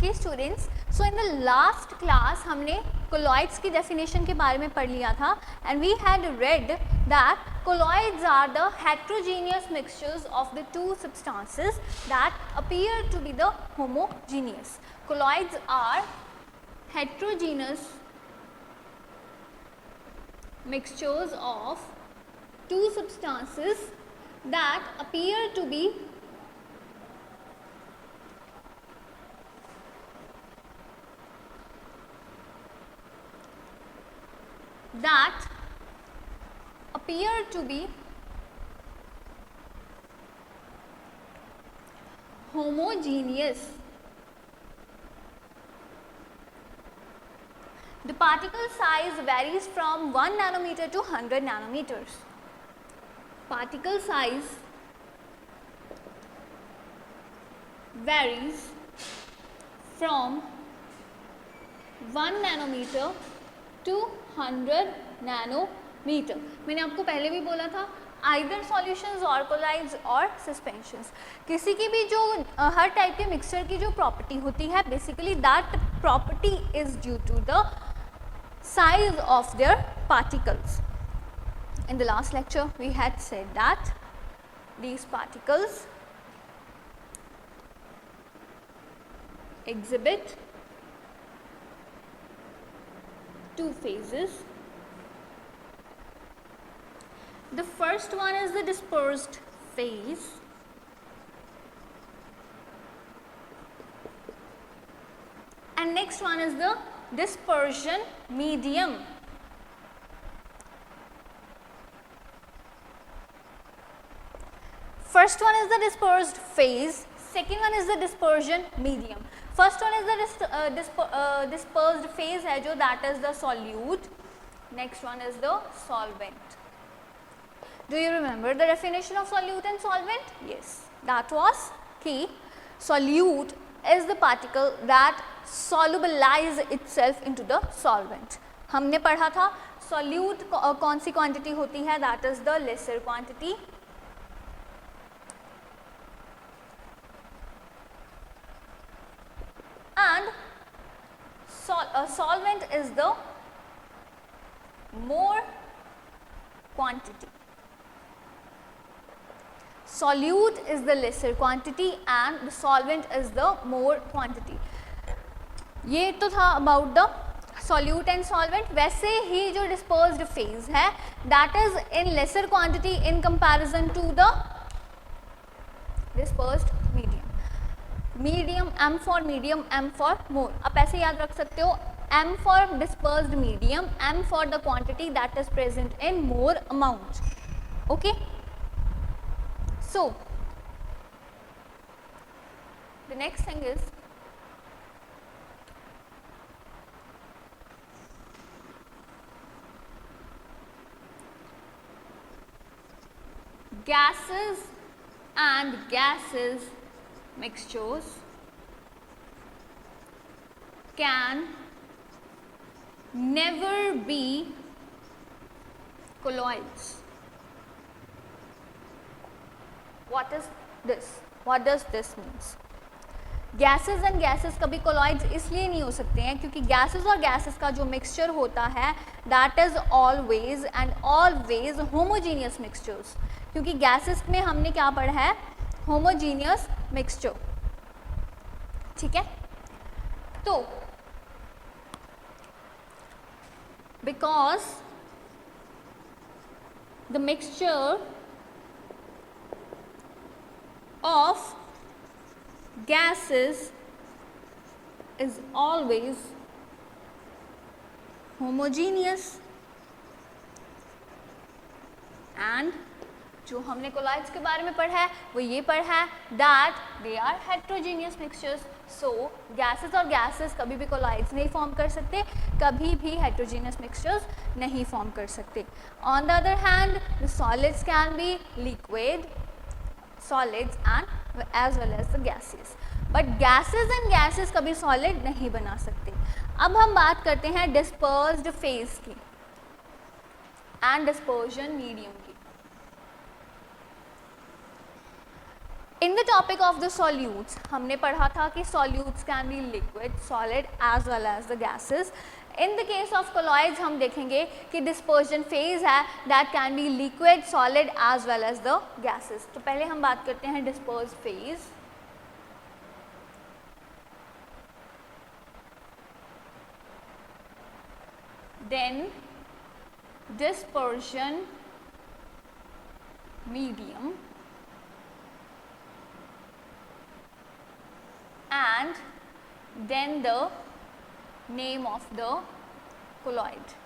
Okay students, so in the last class हमने colloids की definition के बारे में पढ़ लिया था and we had read that colloids are the heterogeneous mixtures of the two substances that appear to be the homogeneous. Colloids are heterogeneous mixtures of two substances that appear to be homogeneous. The particle size varies from 1 nanometer to 100 nanometers. Particle size varies from 1 nanometer to 100 nanometer. मैंने आपको पहले भी बोला था either solutions और collides और suspensions, किसी की भी जो हर टाइप के मिक्सचर की जो प्रॉपर्टी होती है basically that property is due to the size of their particles. In the last lecture we had said that these particles exhibit two phases. The first one is the dispersed phase and next one is the dispersion medium. First one is the dispersed phase, second one is the dispersion medium. First one is the dispersed phase है जो that is the solute, next one is the solvent. Do you remember the definition of solute and solvent? Yes, that was कि solute is the particle that solubilize itself into the solvent. हमने पढ़ा था solute कौन सी quantity होती है, that is the lesser quantity and solvent is the more quantity. Solute is the lesser quantity and the solvent is the more quantity. ये तो था about the solute and solvent. वैसे ही जो dispersed phase है that is in lesser quantity in comparison to the dispersed medium. Medium, M for medium, M for more. आप ऐसे याद रख सकते हो M for dispersed medium, M for the quantity that is present in more amount. Okay. So the next thing is gases and gases mixtures can never be colloids. What is this? What does this means? Gases and gases कभी colloids इसलिए नहीं हो सकते हैं क्योंकि gases और gases का जो mixture होता है that is always and always homogeneous mixtures. क्योंकि gases में हमने क्या पढ़ा है, homogeneous mixture. ठीक है, तो because the mixture of gases is always homogeneous and जो हमने colloids के बारे में पढ़ा है वो ये पढ़ा है that they are heterogeneous mixtures. So gases और gases कभी भी colloids नहीं form कर सकते, कभी भी heterogeneous mixtures नहीं form कर सकते. On the other hand, the solids can be liquid solids and as well as the gases, but gases and gases कभी solid नहीं बना सकते. अब हम बात करते हैं dispersed phase की and dispersion medium की. In the topic of the solutes हमने पढ़ा था कि solutes can be liquid, solid as well as the gases. In the case of colloids हम देखेंगे कि डिस्पर्जन फेज है that can be liquid, solid as well as the gases. तो पहले हम बात करते हैं disperse phase. Then dispersion medium and then the name of the colloid.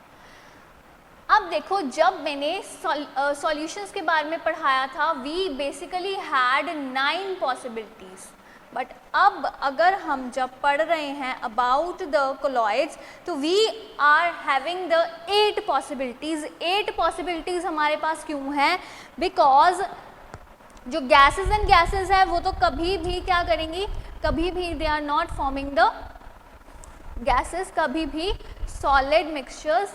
अब देखो, जब मैंने सॉल्यूशंस के बारे में पढ़ाया था we basically had 9 possibilities, but अब अगर हम जब पढ़ रहे हैं अबाउट द कोलॉइड्स तो we are having the 8 possibilities. 8 possibilities हमारे पास क्यों हैं? बिकॉज जो गैसेस एंड गैसेस है वो तो कभी भी क्या करेंगी, कभी भी they are not forming the gases, कभी भी सॉलिड मिक्सचर्स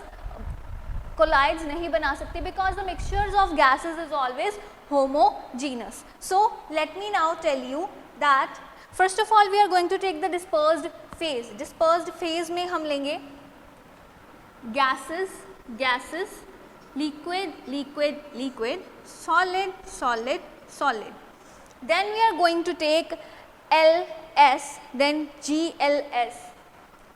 कोलॉइड्स नहीं बना सकते because the mixtures of gases is always homogeneous. So let me now tell you that first of all we are going to take the dispersed phase. Dispersed phase में हम लेंगे gases, gases, liquid, liquid, liquid, solid, solid, solid. Then we are going to take LS, then GLS.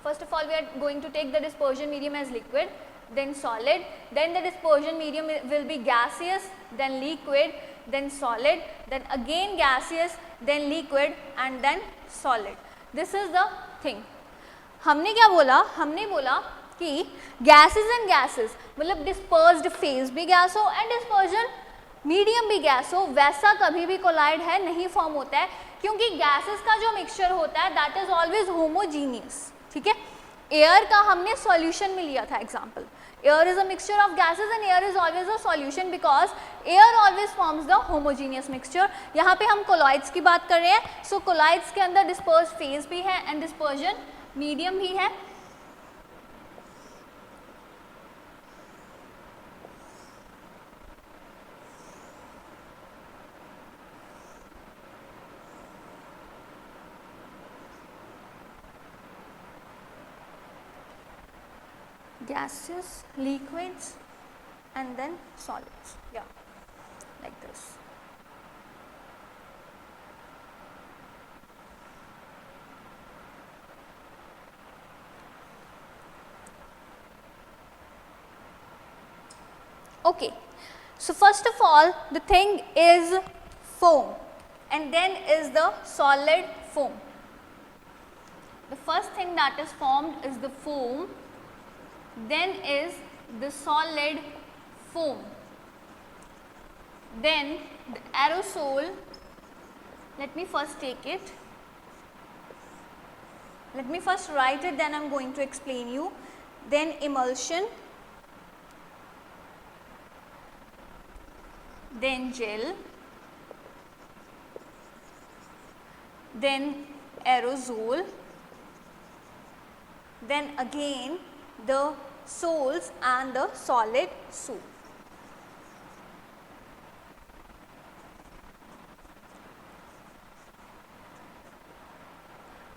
First of all we are going to take the dispersion medium as liquid, then solid, then the dispersion medium will be gaseous, then liquid, then solid, then again gaseous, then liquid and then solid. This is the thing. हमने क्या बोला? हमने बोला कि gases and gases मतलब dispersed phase भी gas हो and dispersion medium भी गैस हो, वैसा कभी भी कोलाइड है नहीं फॉर्म होता है क्योंकि गैसेस का जो मिक्सचर होता है दैट इज ऑलवेज होमोजीनियस. ठीक है, एयर का हमने सॉल्यूशन में लिया था example. Air is a mixture of gases and air is always a solution because air always forms the homogeneous mixture. यहाँ पे हम colloids की बात कर रहे हैं. So colloids के अंदर dispersed phase भी है and dispersion medium भी है. Gases, liquids and then solids. Yeah, like this. Okay, so first of all the thing is foam and then is the solid foam. The first thing that is formed is the foam, then is the solid foam, then the aerosol. Let me first take it, let me first write it, then I am going to explain you. Then emulsion, then gel, then aerosol, then again the sols and the solid soup.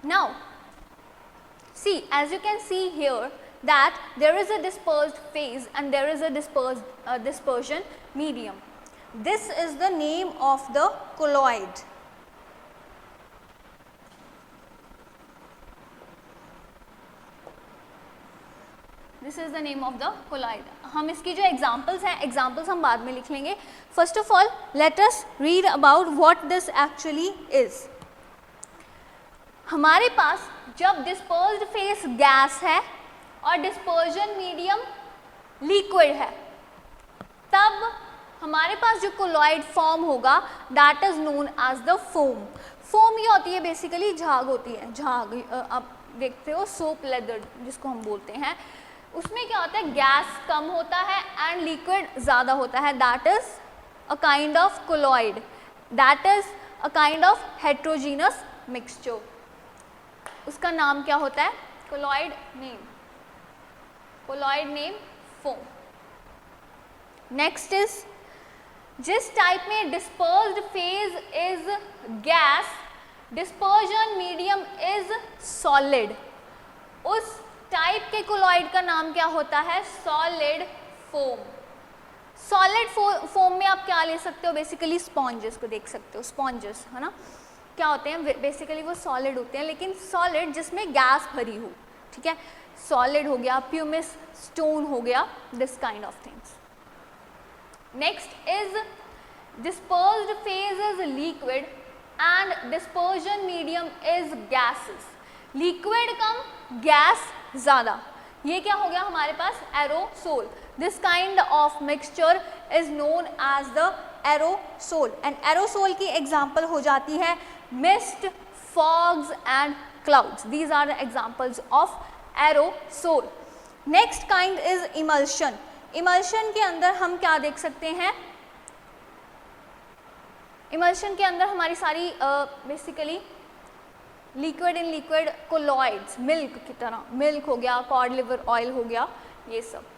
Now see, as you can see here that there is a dispersed phase and there is a dispersion medium. This is the name of the colloid. This is the name of the colloid. हम इसकी जो examples हैं, examples हम बाद में लिख लेंगे. First of all, let us read about what this actually is. हमारे पास जब dispersed phase gas है और dispersion medium liquid है, तब हमारे पास जो colloid form होगा that is known as the foam. Foam ये होती है basically झाग होती है, झाग आप देखते हो soap leather जिसको हम बोलते हैं, उसमें क्या होता है गैस कम होता है एंड लिक्विड ज़्यादा होता है. That is a kind of colloid, that is a kind of heterogeneous mixture. उसका नाम क्या होता है? Colloid name, colloid name foam. Next is जिस टाइप में dispersed phase is gas, dispersion medium is solid, उस टाइप के कोलॉइड का नाम क्या होता है? Solid foam. सॉलिड फोम में आप क्या ले सकते हो? बेसिकली स्पॉन्जेस को देख सकते हो, स्पॉन्जेस है ना, क्या होते हैं? बेसिकली वो सॉलिड होते हैं, लेकिन सॉलिड जिसमें गैस भरी हो, ठीक है, सॉलिड हो गया, प्यूमिस स्टोन हो गया, this kind of things. Next is dispersed phase is liquid and dispersion medium is gases. Liquid कम, गैस ज़्यादा, ये क्या हो गया हमारे पास? Aerosol. This kind of mixture is known as the aerosol, and aerosol की एग्जाम्पल हो जाती है mist, fogs and clouds. These are the examples of aerosol. Next kind is emulsion. Emulsion के अंदर हम क्या देख सकते हैं? इमल्शन के अंदर हमारी सारी basically liquid in liquid colloids, milk की तरह, मिल्क हो गया, कॉड लिवर ऑयल हो गया, ये सब।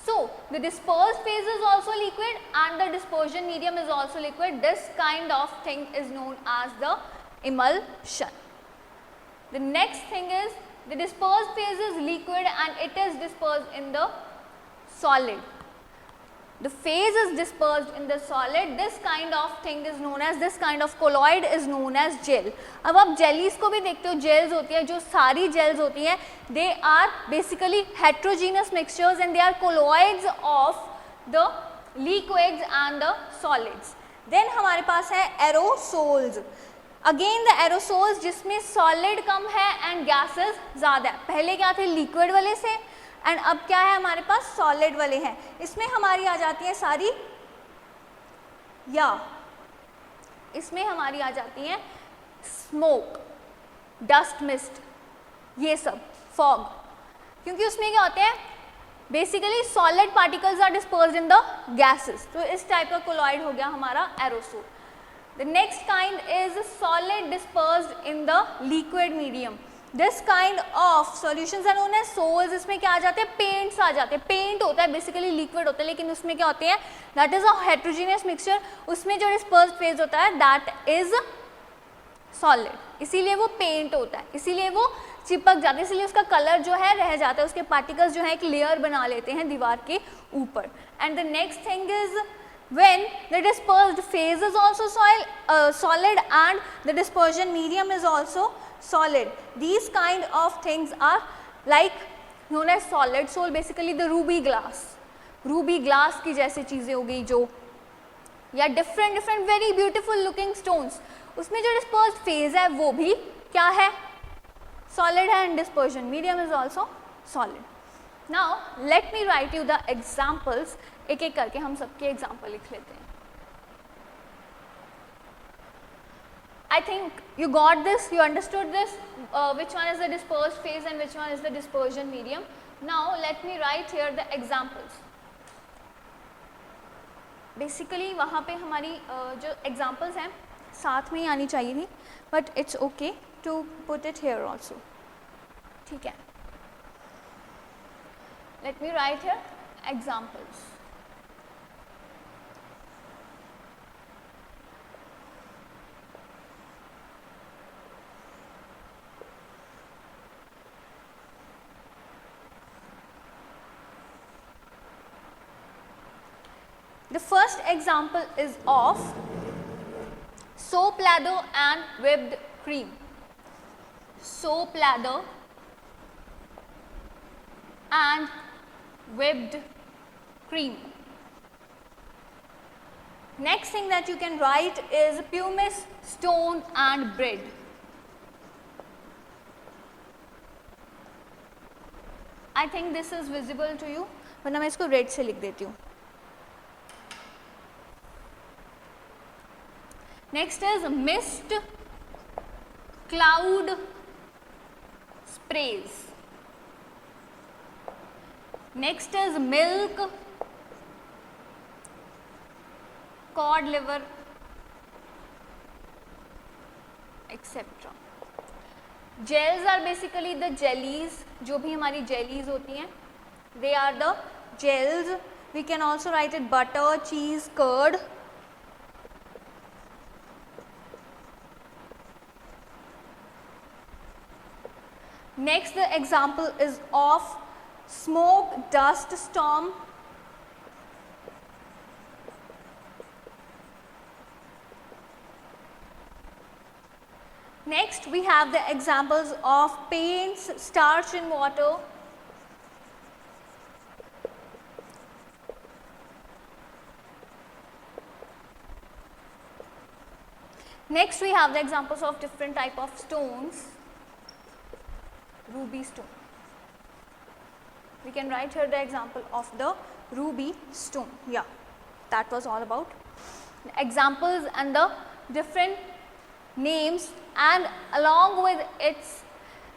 So the dispersed phase is also liquid and the dispersion medium is also liquid. This kind of thing is known as the emulsion. The next thing is the dispersed phase is liquid and it is dispersed in the solid. The phase is dispersed in the solid. This kind of thing is known as, this kind of colloid is known as gel. अब आप jellies को भी देखते हो, gels होती है, जो सारी gels होती हैं, they are basically heterogeneous mixtures and they are colloids of the liquids and the solids. Then हमारे पास है aerosols. Again the aerosols जिसमें solid कम है and gases ज़्यादा है। पहले क्या थे? liquid वाले से, एंड अब क्या है हमारे पास? सॉलिड वाले हैं। इसमें हमारी आ जाती है सारी, या इसमें हमारी आ जाती है स्मोक, डस्ट मिस्ट, ये सब, फॉग, क्योंकि उसमें क्या होते हैं? Basically solid particles are dispersed in the gases. तो इस टाइप का कोलॉइड हो गया हमारा aerosol. The next kind is solid dispersed in the liquid medium. This kind of solutions are known as sols. इसमें क्या आ जाते हैं? पेंट्स आ जाते हैं। पेंट होता है बेसिकली लिक्विड होता है, लेकिन उसमें क्या होते हैं? That is a heterogeneous mixture. उसमें जो डिस्पर्स्ड फेज होता है दैट इज सॉलिड, इसीलिए वो पेंट होता है, इसीलिए वो चिपक जाता है, इसीलिए उसका कलर जो है रह जाता है, उसके पार्टिकल्स जो है एक लेयर बना लेते हैं दीवार के ऊपर। And the next thing is when the dispersed phase is also solid and the dispersion medium is also solid. These kind of things are like known as solid soul, basically the ruby glass. Ruby glass की जैसे चीज़ें हो गई जो, या different very beautiful looking stones, उसमें जो dispersed phase है वो भी क्या है? Solid है, and dispersion medium is also solid. Now let me write you the examples. एक एक करके हम सबके एग्जाम्पल लिख लेते हैं। I think you got this, you understood this, which one is the dispersed phase and which one is the dispersion medium. Now let me write here the examples. Basically वहाँ पे हमारी जो examples हैं साथ में ही आनी चाहिए थी, but it's okay to put it here also. ठीक है, let me write here examples. The first example is of soap lather and whipped cream. Soap lather and whipped cream. Next thing that you can write is pumice stone and bread. I think this is visible to you, वरना मैं इसको red से लिख देती हूँ. Next is mist, cloud, sprays. Next is milk, cod liver, etc. Gels are basically the jellies, जो भी हमारी jellies होती हैं, they are the gels We can also write it butter, cheese, curd. Next, the example is of smoke, dust storm. Next, we have the examples of paints, starch in water. Next, we have the examples of different type of stones. Ruby stone. We can write here the example of the ruby stone. Yeah, that was all about examples and the different names, and along with its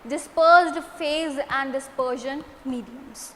dispersed phase and dispersion mediums.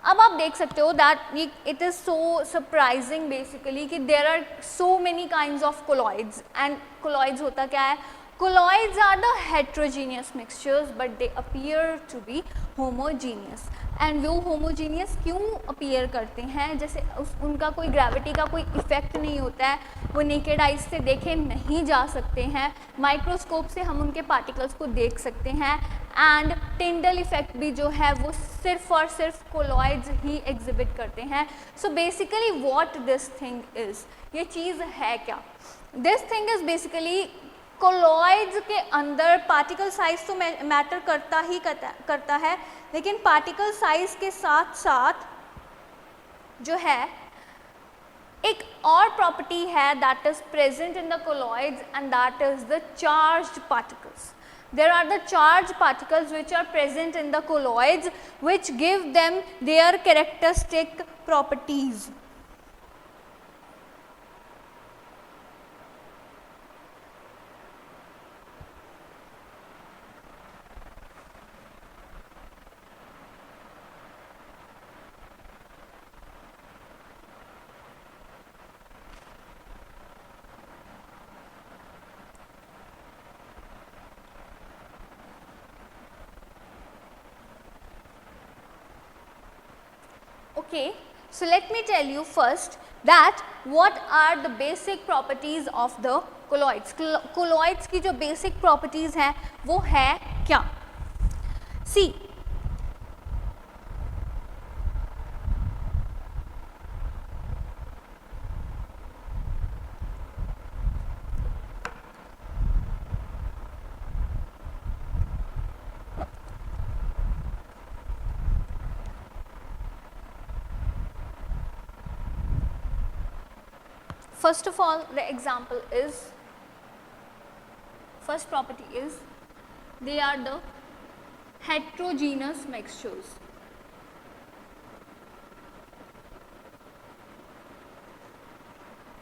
अब आप देख सकते हो that it is so surprising basically कि there are so many kinds of colloids, and colloids होता क्या है? Colloids are the heterogeneous mixtures but they appear to be homogeneous. And वो होमोजीनियस क्यों अपीयर करते हैं? जैसे उनका कोई ग्रेविटी का कोई इफेक्ट नहीं होता है, वो नेकेड आइज से देखे नहीं जा सकते हैं, माइक्रोस्कोप से हम उनके पार्टिकल्स को देख सकते हैं, एंड टिंडल इफेक्ट भी जो है वो सिर्फ और सिर्फ कोलॉइड्स ही एग्जिबिट करते हैं. So basically what this thing is, ये चीज़ है क्या? This thing is basically colloids के अंदर पार्टिकल साइज तो मैटर करता है, लेकिन पार्टिकल साइज के साथ साथ जो है एक और प्रॉपर्टी है that is present in the colloids, and that is the charged particles. There are the charged particles which are present in the colloids, which give them their characteristic properties. Okay, so let me tell you first that what are the basic properties of the colloids. Colloids की जो basic properties हैं वो है क्या? See, first of all, the example is, first property is they are the heterogeneous mixtures.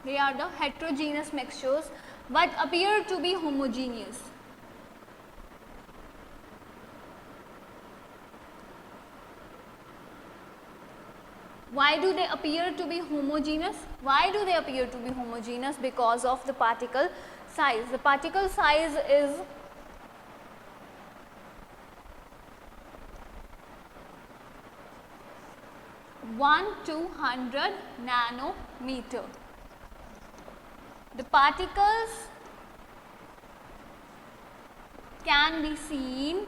They are the heterogeneous mixtures but appear to be homogeneous. Why do they appear to be homogeneous? Why do they appear to be homogeneous? Because of the particle size. The particle size is one to 100 nanometer. The particles can be seen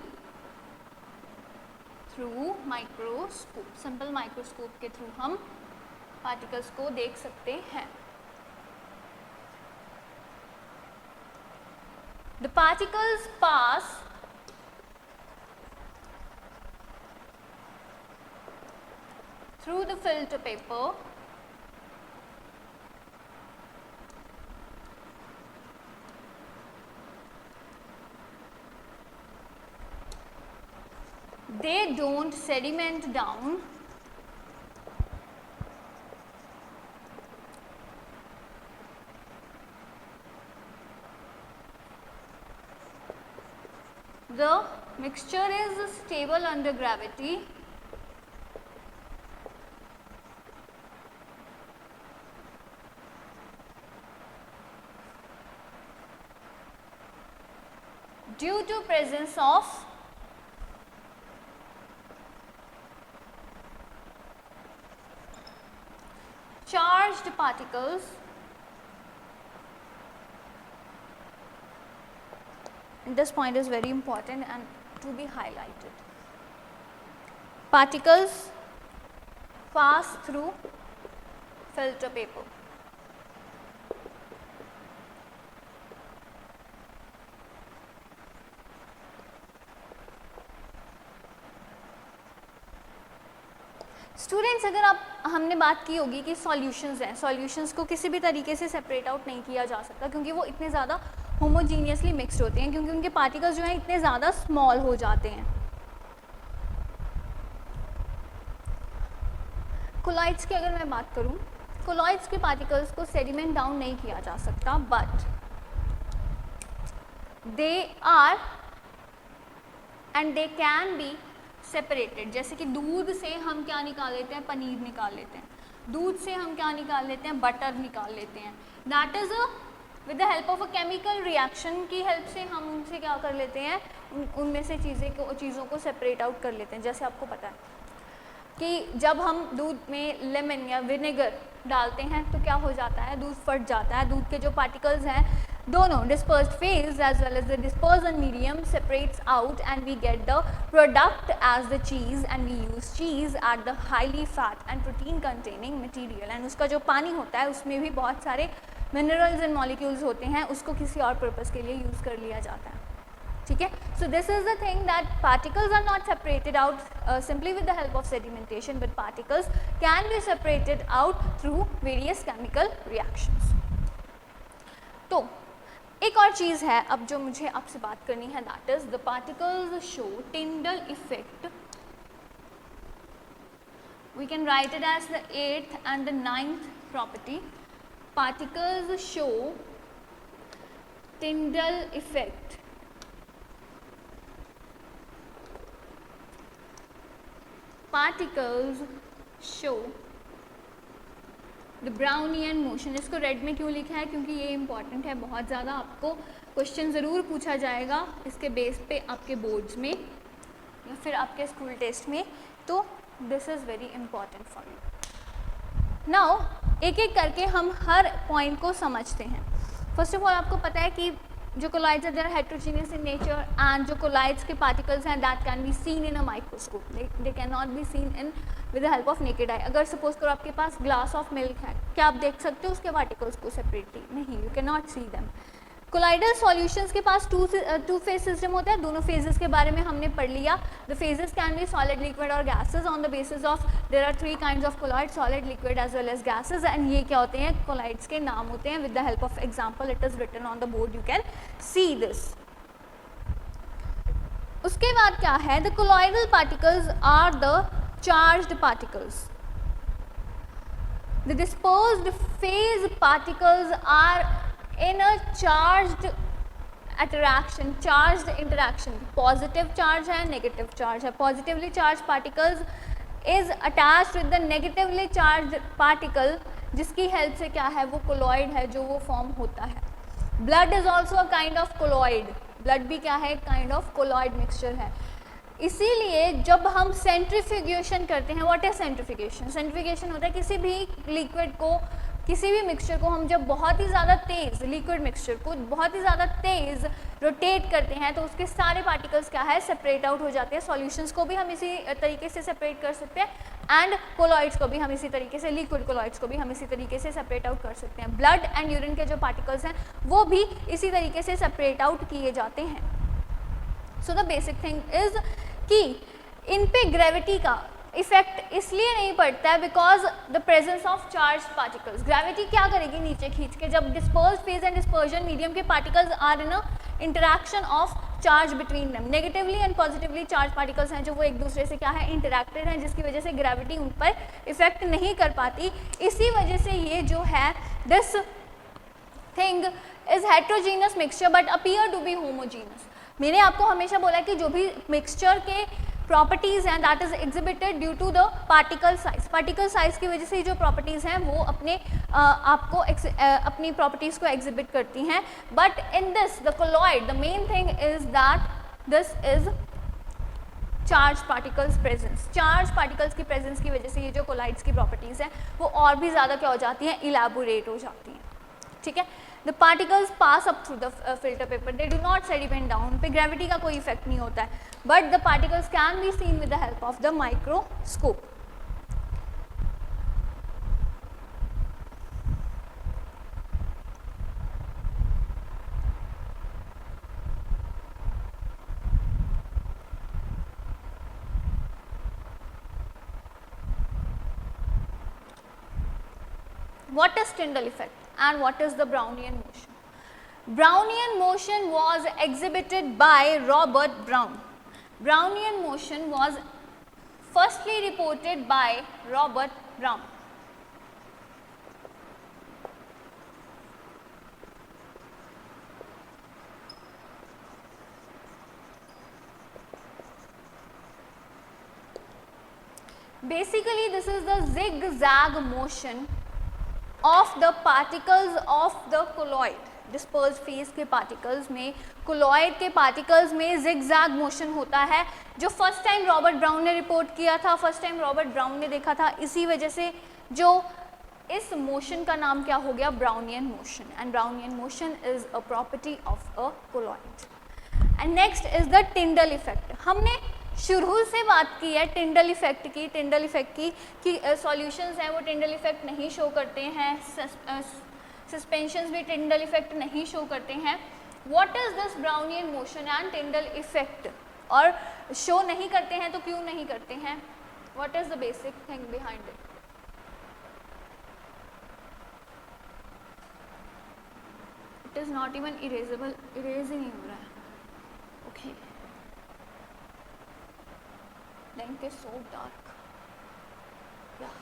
through microscope. Simple microscope के through हम particles को देख सकते हैं. The particles pass through the filter paper they don't sediment down, the mixture is stable under gravity, due to presence of charged particles, this point is very important and to be highlighted. Particles pass through filter paper. Students, अगर आप हमने बात की होगी कि solutions हैं, solutions को किसी भी तरीके से सेपरेट आउट नहीं किया जा सकता क्योंकि वो इतने ज़्यादा होमोजीनियसली मिक्सड होते हैं, क्योंकि उनके पार्टिकल्स जो हैं इतने ज़्यादा स्मॉल हो जाते हैं। कोलॉइड्स की अगर मैं बात करूं, कोलॉइड्स के पार्टिकल्स को सेडिमेंट डाउन नहीं किया जा सकता, but they are and they can be separated. जैसे कि दूध से हम क्या निकाल लेते हैं, पनीर निकाल लेते हैं, दूध से हम क्या निकाल लेते हैं, बटर निकाल लेते हैं। That is with the help of a chemical reaction की हेल्प से हम उनसे क्या कर लेते हैं, उनमें से चीज़ों को सेपरेट आउट कर लेते हैं। जैसे आपको पता है कि जब हम दूध में लेमन या विनेगर डालते हैं तो क्या हो जाता है, दूध फट जाता है। दूध के जो पार्टिकल्स हैं दोनों, dispersed phase as well as the dispersion medium separates out and we get the product as the cheese, and we use cheese at the highly fat and protein containing material, and उसका जो पानी होता है उसमें भी बहुत सारे minerals and molecules होते हैं, उसको किसी और पर्पस के लिए यूज़ कर लिया जाता है। ठीक है, so this is the thing that particles are not separated out simply with the help of sedimentation, but particles can be separated out through various chemical reactions. तो एक और चीज़ है अब जो मुझे आपसे बात करनी है, that is the particles show Tyndall effect. We can write it as the 8th and the 9th property. Particles show Tyndall effect. Particles show the Brownian motion. इसको रेड में क्यों लिखा है, क्योंकि ये इंपॉर्टेंट है, बहुत ज़्यादा आपको क्वेश्चन ज़रूर पूछा जाएगा इसके बेस पे आपके बोर्ड्स में या फिर आपके स्कूल टेस्ट में, तो this is very important for you. Now एक एक करके हम हर पॉइंट को समझते हैं. फर्स्ट ऑफ ऑल आपको पता है कि जो कोलाइड्स है, they are heterogeneous in nature, and जो कोलाइड्स के पार्टिकल्स हैं that can be seen in a microscope, they can not be seen in with the help of naked eye. अगर सपोज करो आपके पास ग्लास ऑफ मिल्क है, क्या आप देख सकते हो उसके पार्टिकल्स को सेपरेटली? नहीं, you can not see them. Colloidal solutions के पास टू फेज सिस्टम होता है. दोनों फेजेस के बारे में हमने पढ़ लिया. The phases can be solid, liquid और gases on the basis of there are 3 kinds of colloid, solid, liquid as well as gases. And ये क्या होते हैं, कोलाइड्स के नाम होते हैं. With the help of example it is written on the board, you can see this. उसके बाद क्या है, the colloidal particles are the charged particles. The dispersed phase particles are in a charged interaction. Charged interaction, positive charge है, negative charge है. Positively charged particles is attached with the negatively charged particle, जिसकी help से क्या है, वो colloid है जो वो फॉर्म होता है. Blood is also a kind of colloid. Blood भी क्या है, काइंड ऑफ कोलॉइड मिक्सचर है. इसीलिए जब हम सेंट्रीफ्यूगेशन करते हैं, व्हाट इज सेंट्रीफ्यूगेशन? सेंट्रीफ्यूगेशन होता है किसी भी लिक्विड को, किसी भी मिक्सचर को हम जब बहुत ही ज़्यादा तेज़, लिक्विड मिक्सचर को बहुत ही ज़्यादा तेज़ रोटेट करते हैं तो उसके सारे पार्टिकल्स क्या है, सेपरेट आउट हो जाते हैं. सॉल्यूशंस को भी हम इसी तरीके से सेपरेट कर सकते हैं एंड कोलॉइड्स को भी हम इसी तरीके से, लिक्विड कोलॉइड्स को भी हम इसी तरीके से सेपरेट आउट कर सकते हैं. ब्लड एंड यूरिन के जो पार्टिकल्स हैं वो भी इसी तरीके से सेपरेट आउट किए जाते हैं. So the basic thing is कि इन पे ग्रेविटी का इफेक्ट इसलिए नहीं पड़ता है because the presence of charge particles. Gravity क्या करेगी, नीचे खींच के. जब dispersed phase and dispersion medium के particles are in a interaction of charge between them, negatively and positively charge particles हैं जो वो एक दूसरे से क्या है, इंटरैक्टेड हैं, जिसकी वजह से ग्रेविटी उन पर इफेक्ट नहीं कर पाती. इसी वजह से ये जो है, this thing is heterogeneous mixture but appear to be homogeneous. मैंने आपको हमेशा बोला कि जो भी मिक्सचर के प्रॉपर्टीज़ हैं that is exhibited due to the particle size. Particle size की वजह से जो प्रॉपर्टीज़ हैं वो अपने आपको अपनी प्रॉपर्टीज़ को एग्जिबिट करती हैं. But in this the colloid, the main thing is that this is charge particles presence, charge particles की प्रेजेंस की वजह से ये जो कोलाइड्स की प्रॉपर्टीज़ हैं वो और भी ज़्यादा क्या हो जाती हैं, इलेबोरेट हो जाती हैं, ठीक है। The particles pass up through the filter paper, they do not sediment down, पे ग्रेविटी का कोई इफेक्ट नहीं होता है, but the particles can be seen with the help of the microscope. What is Tyndall effect and what is the Brownian motion? Brownian motion was exhibited by Robert Brown. Brownian motion was firstly reported by Robert Brown. Basically, this is the zigzag motion of the particles of the colloid. Disperse phase के particles में, colloid के particles में zigzag motion होता है, जो first time Robert brown ने report किया था, फर्स्ट टाइम रॉबर्ट ब्राउन ने देखा था, इसी वजह से जो इस मोशन का नाम क्या हो गया, Brownian motion. And Brownian motion is a property of a colloid. And next is the Tyndall effect. हमने शुरू से बात की है टिंडल इफेक्ट की, टिंडल इफेक्ट की कि सॉल्यूशंस हैं वो टिंडल इफेक्ट नहीं शो करते हैं, सस्पेंशंस भी टिंडल इफेक्ट नहीं शो करते हैं। What is this Brownian motion and Tyndall effect, और शो नहीं करते हैं तो क्यों नहीं करते हैं, what is the basic thing behind it. It is not even erasable, erase ही नहीं हो रहा है, okay. The ink is so dark. Yeah.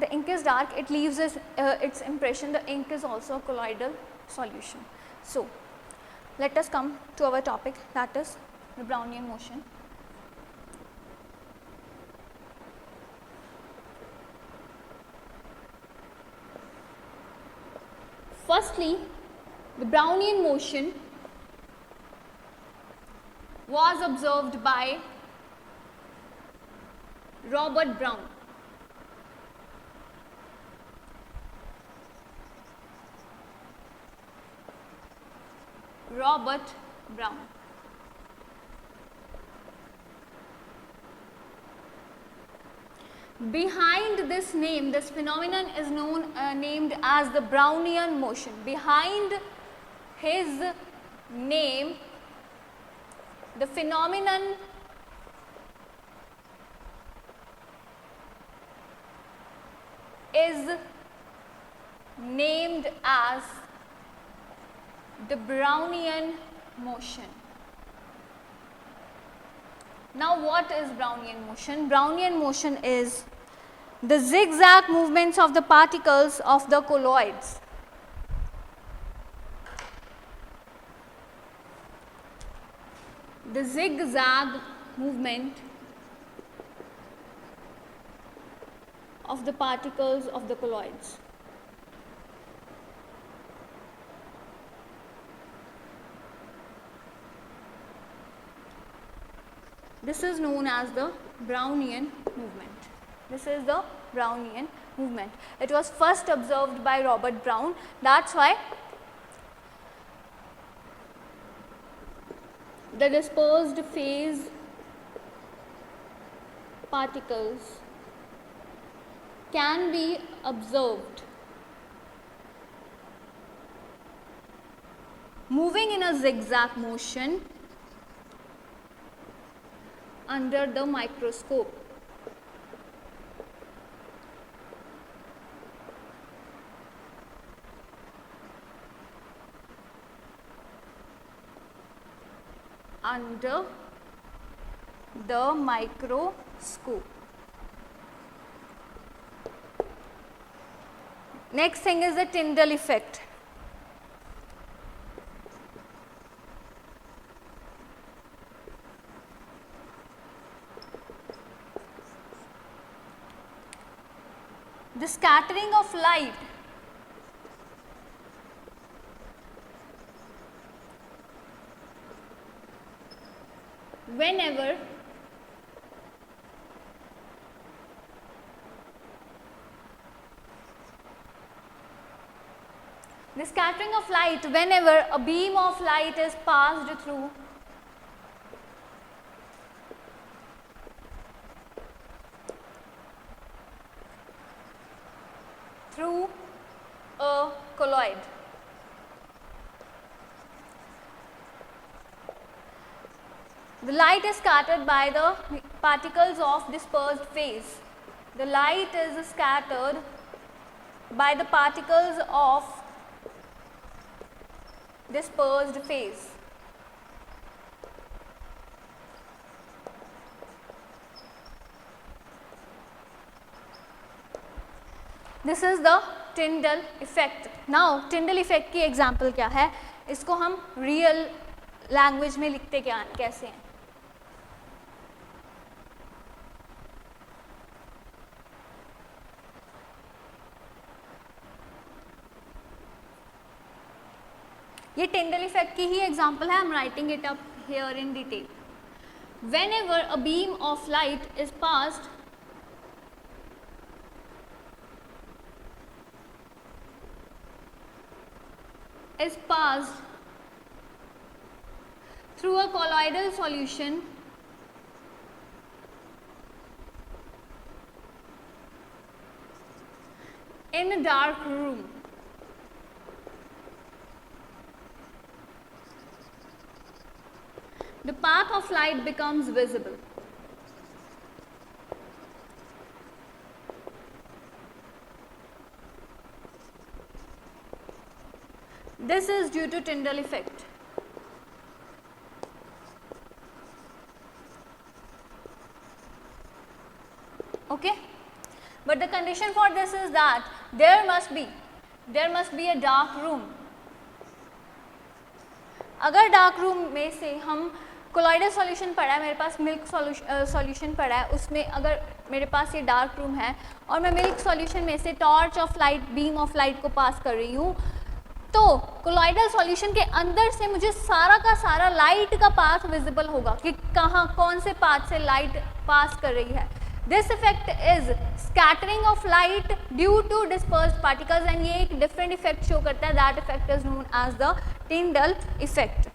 The ink is dark. It leaves its impression. The ink is also a colloidal solution. So, let us come to our topic, that is the Brownian motion. Firstly, the Brownian motion was observed by Robert Brown. Robert Brown. Behind this name, this phenomenon is known named as the Brownian motion. Behind his name, the phenomenon is named as the Brownian motion. Now, what is Brownian motion? Brownian motion is the zigzag movements of the particles of the colloids. The zigzag movement of the particles of the colloids. This is known as the Brownian movement. This is the Brownian movement. It was first observed by Robert Brown. That's why the dispersed phase particles can be observed moving in a zigzag motion under the microscope. Under the microscope. Next thing is the Tyndall effect. The scattering of light whenever the scattering of light, whenever a beam of light is passed through a colloid. The light is scattered by the particles of dispersed phase. The light is scattered by the particles of dispersed phase. This is the Tyndall effect. Now Tyndall effect की example क्या है, इसको हम real language में लिखते कैसे हैं. ये Tyndall effect की ही example है. I am writing it up here in detail. Whenever a beam of light is passed through a colloidal solution in a dark room, the path of light becomes visible. This is due to Tyndall effect. Okay, but the condition for this is that there must be a dark room. अगर dark room में से हम colloidal solution पड़ा है, मेरे पास milk solution पड़ा है, उसमें अगर मेरे पास ये डार्क रूम है और मैं मिल्क सॉल्यूशन में से torch of light, beam of light को पास कर रही हूँ, तो कोलॉइडल सॉल्यूशन के अंदर से मुझे सारा का सारा लाइट का पाथ विजिबल होगा कि कहाँ कौन से पाथ से लाइट पास कर रही है. This effect is scattering of light due to dispersed particles and ये एक डिफरेंट इफेक्ट शो करता है. That effect is known as the Tyndall effect.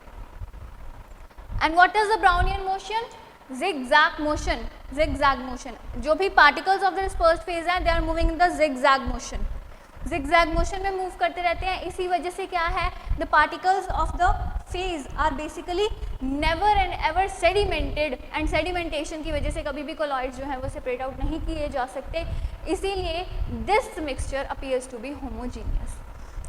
And what is the Brownian motion? Zigzag motion. Zigzag motion. जो भी particles of the dispersed phase हैं, they are moving in the zigzag motion. Zigzag motion में move करते रहते हैं. इसी वजह से क्या है, the particles of the phase are basically never and ever sedimented, and sedimentation की वजह से कभी भी colloids जो हैं वो separate out नहीं किए जा सकते. इसीलिए this mixture appears to be homogeneous.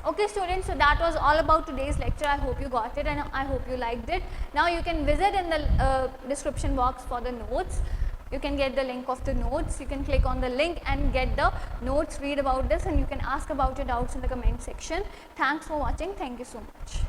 Okay students, so that was all about today's lecture. I hope you got it and I hope you liked it. Now you can visit in the description box for the notes. You can get the link of the notes. You can click on the link and get the notes, read about this, and you can ask about your doubts in the comment section. Thanks for watching. Thank you so much.